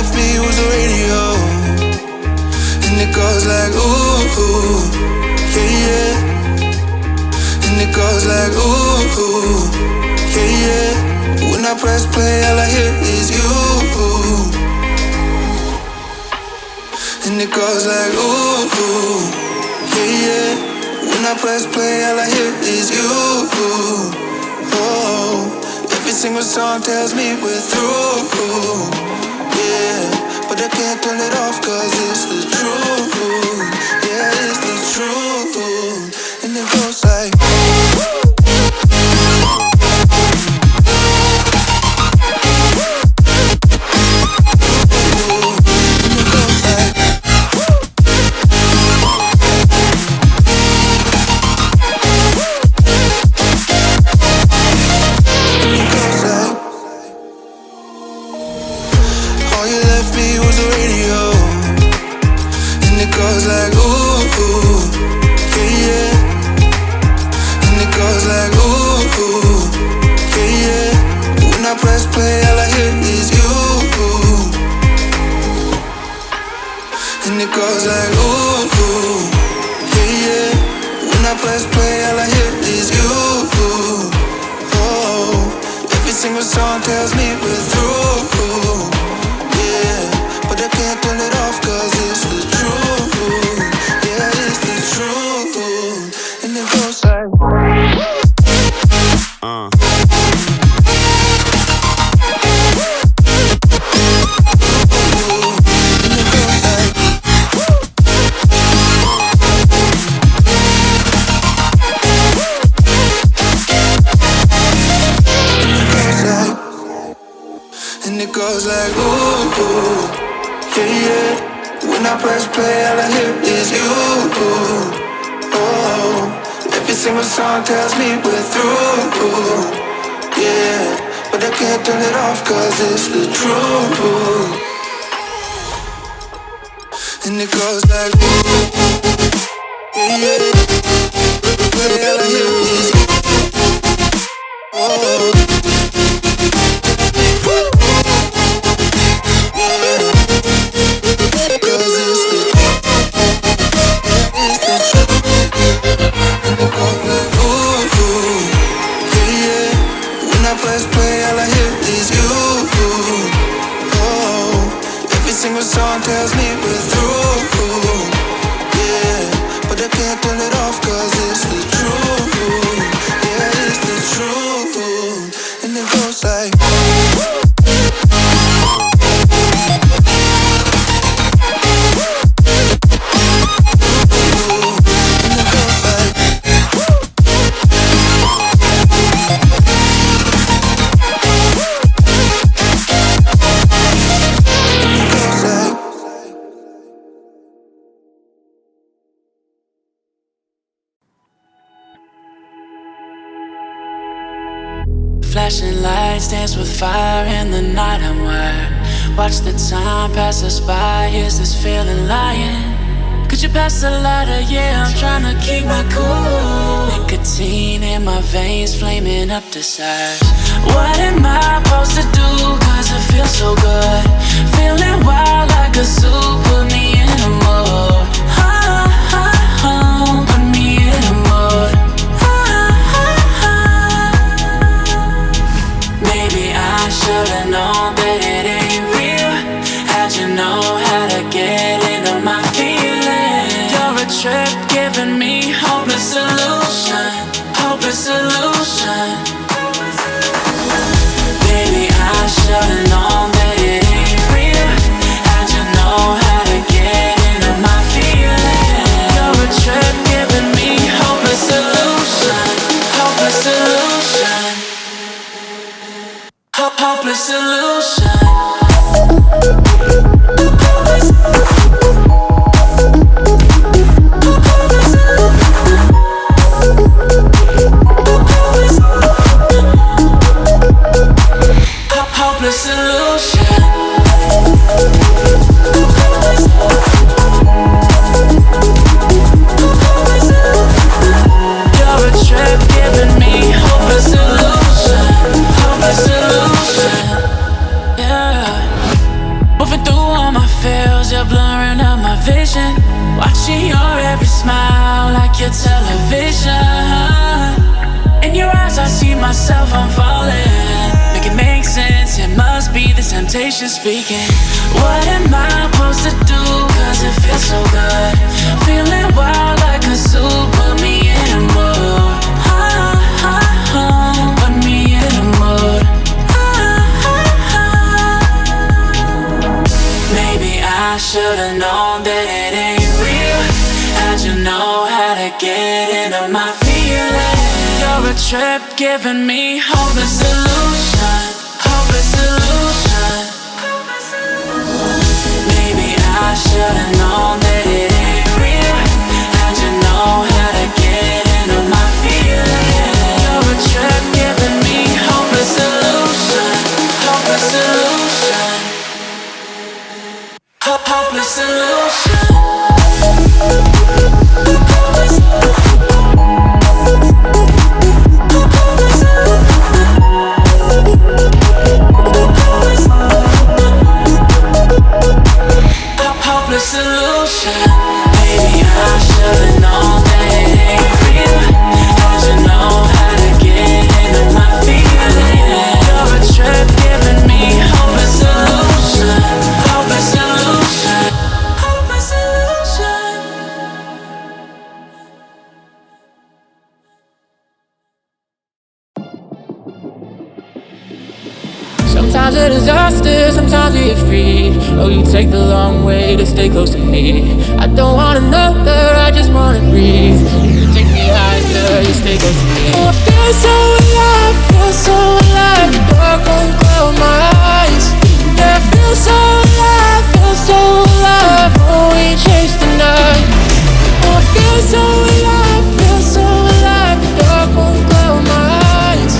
left me was the radio, and it goes like ooh, yeah, yeah. And it goes like ooh, yeah, yeah. When I press play, all I hear is you. And it goes like ooh, yeah, yeah. When I press play, all I hear is you. Oh, every single song tells me we're through. Yeah, but I can't turn it off 'cause it's the truth. Yeah, it's the truth. And it goes like flashing lights dance with fire in the night. I'm wired. Watch the time pass us by. Is this feeling lying? Could you pass the lighter? Yeah, I'm trying to keep my cool. Nicotine in my veins, flaming up desires. What am I supposed to do? 'Cause it feels so good. Feeling wild like a zoo. Put me in a mood. Put me in a mood. Maybe I should've known that it ain't real. How'd you know how to get into my feelings? You're a trip giving me hopeless solution. Hopeless solution. Baby, I should've known that it ain't real. How'd you know how to get into my feelings? You're a trip giving me hopeless solution. Hopeless solution. Hopeless solution. Hopeless solution. You're a trip giving me hopeless solution. Hopeless solution. Yeah. like your television. In your eyes I see myself, I'm falling. Make it make sense, it must be the temptation speaking. What am I supposed to do, cause it feels so good. Feeling wild like a zoo, put me in a mood. Put me in a mood. Maybe I should've known that it ain't real. How'd you know how to get into my feelings? You're a trip giving me hopeless solution. Hopeless solution. Maybe I should've known that it ain't real. How'd you know how to get into my feelings? You're a trip giving me hopeless solution. Hopeless solution. Hopeless solution. Hopeless solution. Maybe I should've known that it ain't real. How'd you know how to get into my feelings? You're a trip giving me hopeless solution. Hopeless solution. Hopeless solution. Sometimes a disaster, sometimes we get free. Oh, you take the long way to stay close to me. I don't want another, I just wanna breathe. You take me higher, you stay close to me. Oh, I feel so alive, feel so alive. The dark won't cloud my eyes. Yeah, I feel so alive, feel so alive. Oh, we chase the night. Oh, I feel so alive, feel so alive. The dark won't cloud my eyes.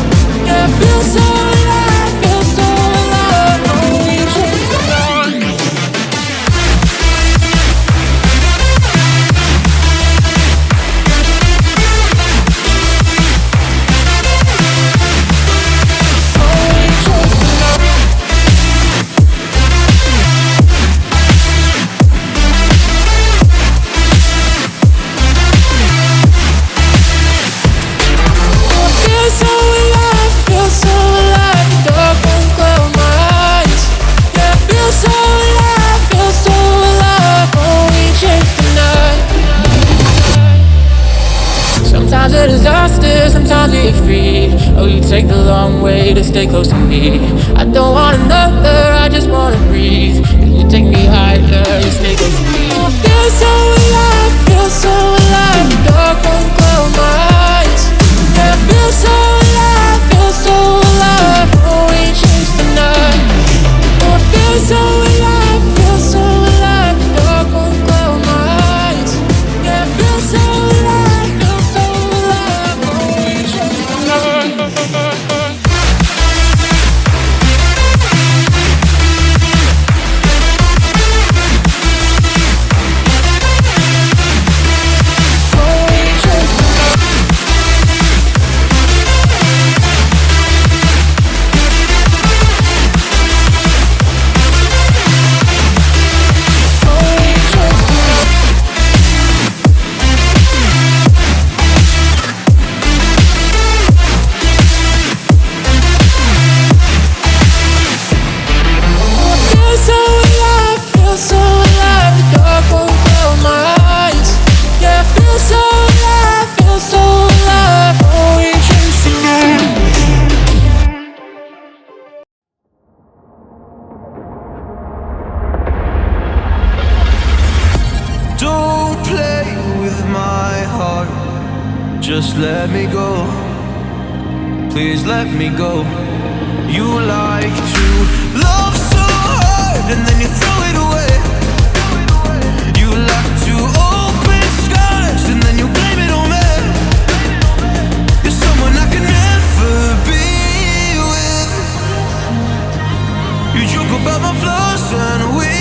Yeah, I feel so alive, feel so alive. Oh, we chase the night. Sometimes a disaster, sometimes we get free. Oh, you take the long way to stay close to me. I don't want another, I just wanna breathe. You take me higher, you stay close to me. I feel so alive, feel so alive. The dark won't cloud my eyes. Yeah, I feel so alive, feel so alive. Oh, we chase the night. Oh, I feel so alive, feel so alive. The dark won't cloud my eyes. Yeah, I feel so alive, feel so alive. Oh, we chase the night. Don't play with my heart. Just let me go. Please let me go. You like to love so hard and then you throw it away. You like to open scars and then you blame it on me. You're someone I could never be with. You joke about my flaws and we